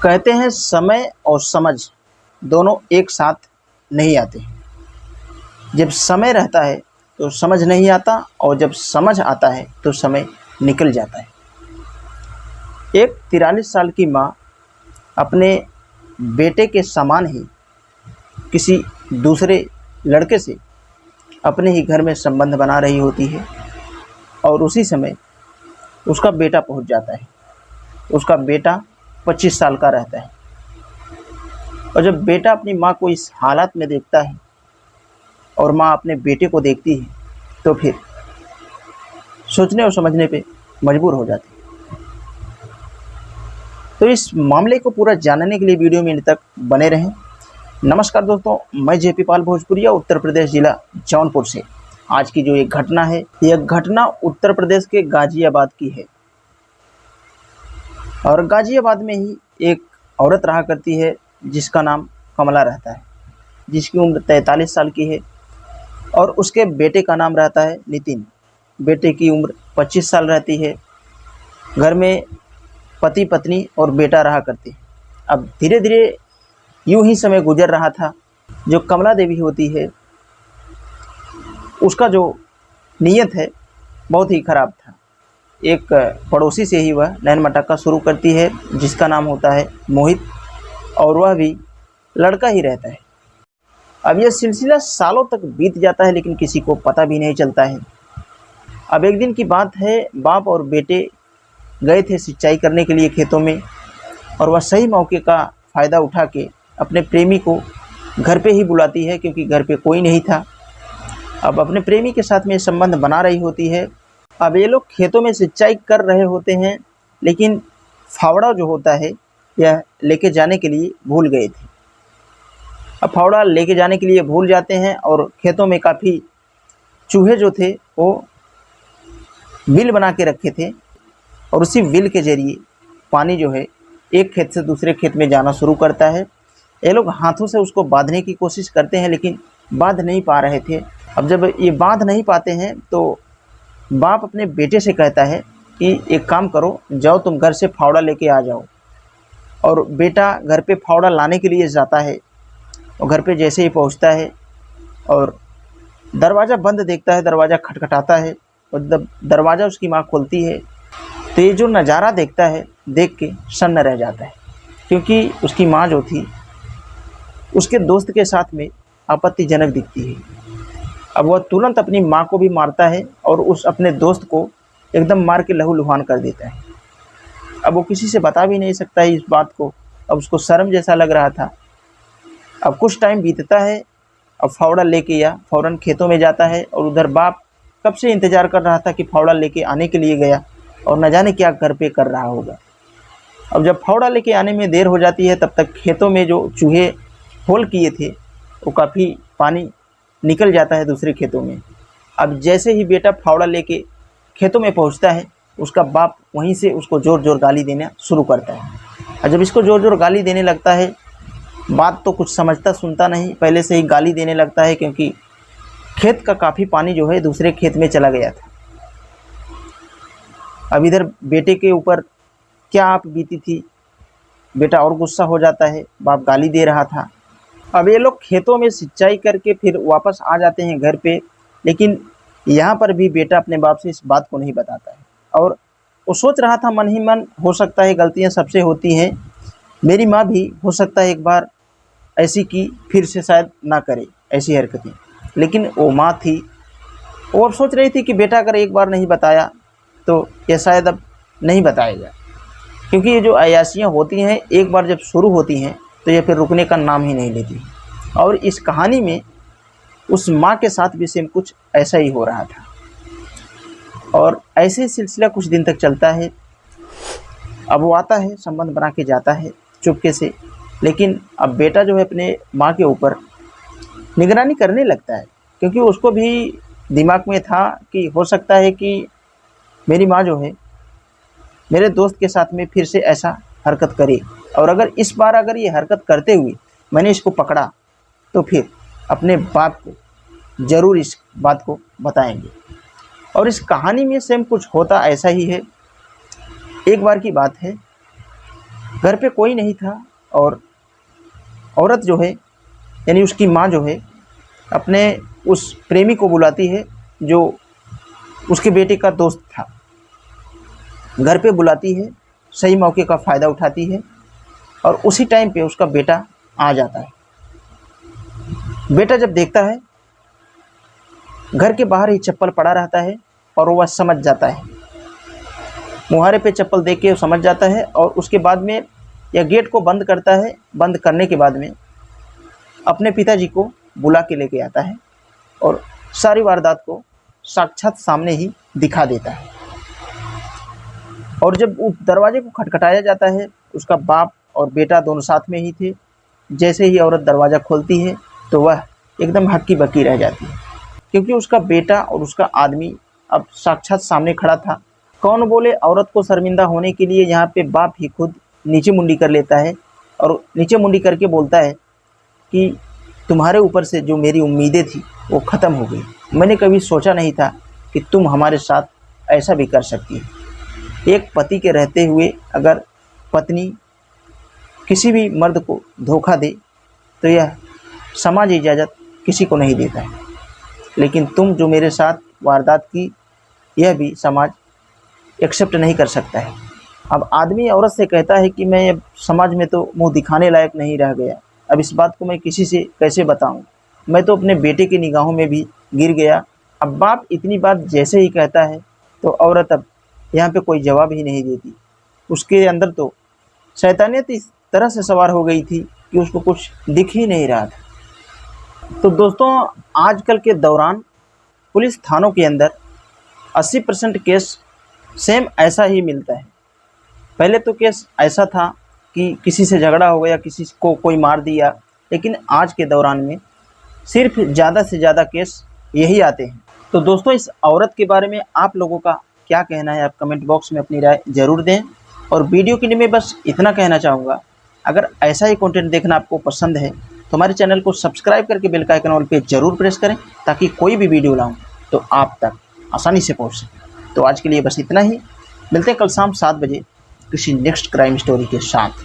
कहते हैं समय और समझ दोनों एक साथ नहीं आते। जब समय रहता है तो समझ नहीं आता और जब समझ आता है तो समय निकल जाता है। एक 43 साल की माँ अपने बेटे के समान ही किसी दूसरे लड़के से अपने ही घर में संबंध बना रही होती है और उसी समय उसका बेटा पहुंच जाता है। उसका बेटा 25 साल का रहता है और जब बेटा अपनी माँ को इस हालत में देखता है और माँ अपने बेटे को देखती है तो फिर सोचने और समझने पे मजबूर हो जाती है। तो इस मामले को पूरा जानने के लिए वीडियो में अंत तक बने रहें। नमस्कार दोस्तों, मैं जेपी पाल भोजपुरिया उत्तर प्रदेश जिला जौनपुर से। आज की जो एक घटना है, यह घटना उत्तर प्रदेश के गाजियाबाद की है और गाजियाबाद में ही एक औरत रहा करती है जिसका नाम कमला रहता है, जिसकी उम्र 43 साल की है और उसके बेटे का नाम रहता है नितिन। बेटे की उम्र 25 साल रहती है। घर में पति पत्नी और बेटा रहा करते हैं। अब धीरे धीरे यूं ही समय गुजर रहा था। जो कमला देवी होती है उसका जो नीयत है बहुत ही खराब था। एक पड़ोसी से ही वह नैन मटक्का शुरू करती है जिसका नाम होता है मोहित और वह भी लड़का ही रहता है। अब यह सिलसिला सालों तक बीत जाता है लेकिन किसी को पता भी नहीं चलता है। अब एक दिन की बात है, बाप और बेटे गए थे सिंचाई करने के लिए खेतों में और वह सही मौके का फ़ायदा उठा के अपने प्रेमी को घर पे ही बुलाती है क्योंकि घर पे कोई नहीं था। अब अपने प्रेमी के साथ में संबंध बना रही होती है। अब ये लोग खेतों में सिंचाई कर रहे होते हैं लेकिन फावड़ा जो होता है यह लेके जाने के लिए भूल गए थे। अब फावड़ा लेके जाने के लिए भूल जाते हैं और खेतों में काफ़ी चूहे जो थे वो बिल बना के रखे थे और उसी बिल के ज़रिए पानी जो है एक खेत से दूसरे खेत में जाना शुरू करता है। ये लोग हाथों से उसको बांधने की कोशिश करते हैं लेकिन बांध नहीं पा रहे थे। अब जब ये बांध नहीं पाते हैं तो बाप अपने बेटे से कहता है कि एक काम करो, जाओ तुम घर से फावड़ा लेके आ जाओ। और बेटा घर पे फावड़ा लाने के लिए जाता है और घर पे जैसे ही पहुंचता है और दरवाज़ा बंद देखता है, दरवाज़ा खटखटाता है और जब दरवाज़ा उसकी माँ खोलती है तो ये जो नज़ारा देखता है देख के सन्न रह जाता है क्योंकि उसकी माँ जो थी उसके दोस्त के साथ में आपत्तिजनक दिखती है। अब वह तुरंत अपनी माँ को भी मारता है और उस अपने दोस्त को एकदम मार के लहूलुहान कर देता है। अब वो किसी से बता भी नहीं सकता है इस बात को। अब उसको शर्म जैसा लग रहा था। अब कुछ टाइम बीतता है। अब फावड़ा लेके या फ़ौरन खेतों में जाता है और उधर बाप कब से इंतज़ार कर रहा था कि फावड़ा लेके आने के लिए गया और न जाने क्या घर पे कर रहा होगा। अब जब फावड़ा लेके आने में देर हो जाती है तब तक खेतों में जो चूहे होल किए थे वो काफ़ी पानी निकल जाता है दूसरे खेतों में। अब जैसे ही बेटा फावड़ा लेके खेतों में पहुंचता है उसका बाप वहीं से उसको ज़ोर ज़ोर गाली देना शुरू करता है। और जब इसको ज़ोर ज़ोर गाली देने लगता है, बात तो कुछ समझता सुनता नहीं, पहले से ही गाली देने लगता है क्योंकि खेत का काफ़ी पानी जो है दूसरे खेत में चला गया था। अब इधर बेटे के ऊपर क्या आप बीती थी, बेटा और गुस्सा हो जाता है, बाप गाली दे रहा था। अब ये लोग खेतों में सिंचाई करके फिर वापस आ जाते हैं घर पे, लेकिन यहाँ पर भी बेटा अपने बाप से इस बात को नहीं बताता है और वो सोच रहा था मन ही मन, हो सकता है गलतियाँ सबसे होती हैं, मेरी माँ भी हो सकता है एक बार ऐसी की फिर से शायद ना करे ऐसी हरकतें। लेकिन वो माँ थी, वो अब सोच रही थी कि बेटा अगर एक बार नहीं बताया तो यह शायद अब नहीं बताएगा क्योंकि ये जो अय्याशियाँ होती हैं एक बार जब शुरू होती हैं तो ये फिर रुकने का नाम ही नहीं लेती। और इस कहानी में उस माँ के साथ भी सेम कुछ ऐसा ही हो रहा था और ऐसे ही सिलसिला कुछ दिन तक चलता है। अब वो आता है, संबंध बना के जाता है चुपके से, लेकिन अब बेटा जो है अपने माँ के ऊपर निगरानी करने लगता है क्योंकि उसको भी दिमाग में था कि हो सकता है कि मेरी माँ जो है मेरे दोस्त के साथ में फिर से ऐसा हरकत करे और अगर इस बार अगर ये हरकत करते हुए मैंने इसको पकड़ा तो फिर अपने बाप को ज़रूर इस बात को बताएंगे। और इस कहानी में सेम कुछ होता ऐसा ही है। एक बार की बात है, घर पे कोई नहीं था और औरत जो है यानी उसकी माँ जो है अपने उस प्रेमी को बुलाती है जो उसके बेटे का दोस्त था। घर पे बुलाती है, सही मौके का फ़ायदा उठाती है और उसी टाइम पे उसका बेटा आ जाता है। बेटा जब देखता है घर के बाहर ही चप्पल पड़ा रहता है और वह समझ जाता है, मुहारे पे चप्पल देख के वो समझ जाता है और उसके बाद में यह गेट को बंद करता है। बंद करने के बाद में अपने पिताजी को बुला के लेके आता है और सारी वारदात को साक्षात सामने ही दिखा देता है। और जब उस दरवाजे को खटखटाया जाता है, उसका बाप और बेटा दोनों साथ में ही थे। जैसे ही औरत दरवाज़ा खोलती है तो वह एकदम हक्की बक्की रह जाती है, क्योंकि उसका बेटा और उसका आदमी अब साक्षात सामने खड़ा था। कौन बोले, औरत को शर्मिंदा होने के लिए यहाँ पे बाप ही खुद नीचे मुंडी कर लेता है और नीचे मुंडी करके बोलता है कि तुम्हारे ऊपर से जो मेरी उम्मीदें थी वो ख़त्म हो गई। मैंने कभी सोचा नहीं था कि तुम हमारे साथ ऐसा भी कर सकती है। एक पति के रहते हुए अगर पत्नी किसी भी मर्द को धोखा दे तो यह समाज इजाज़त किसी को नहीं देता है, लेकिन तुम जो मेरे साथ वारदात की यह भी समाज एक्सेप्ट नहीं कर सकता है। अब आदमी औरत से कहता है कि मैं अब समाज में तो मुंह दिखाने लायक नहीं रह गया, अब इस बात को मैं किसी से कैसे बताऊं, मैं तो अपने बेटे की निगाहों में भी गिर गया। अब बाप इतनी बात जैसे ही कहता है तो औरत अब यहाँ पे कोई जवाब ही नहीं देती। उसके अंदर तो शैतानियत इस तरह से सवार हो गई थी कि उसको कुछ दिख ही नहीं रहा था। तो दोस्तों, आजकल के दौरान पुलिस थानों के अंदर 80% केस सेम ऐसा ही मिलता है। पहले तो केस ऐसा था कि किसी से झगड़ा हो गया, किसी को कोई मार दिया, लेकिन आज के दौरान में सिर्फ ज़्यादा से ज़्यादा केस यही आते हैं। तो दोस्तों, इस औरत के बारे में आप लोगों का क्या कहना है, आप कमेंट बॉक्स में अपनी राय ज़रूर दें। और वीडियो के लिए मैं बस इतना कहना चाहूँगा, अगर ऐसा ही कंटेंट देखना आपको पसंद है तो हमारे चैनल को सब्सक्राइब करके बेल का आइकन ऑल पे ज़रूर प्रेस करें, ताकि कोई भी वीडियो लाऊं तो आप तक आसानी से पहुंच सके। तो आज के लिए बस इतना ही, मिलते हैं कल शाम 7 बजे किसी नेक्स्ट क्राइम स्टोरी के साथ।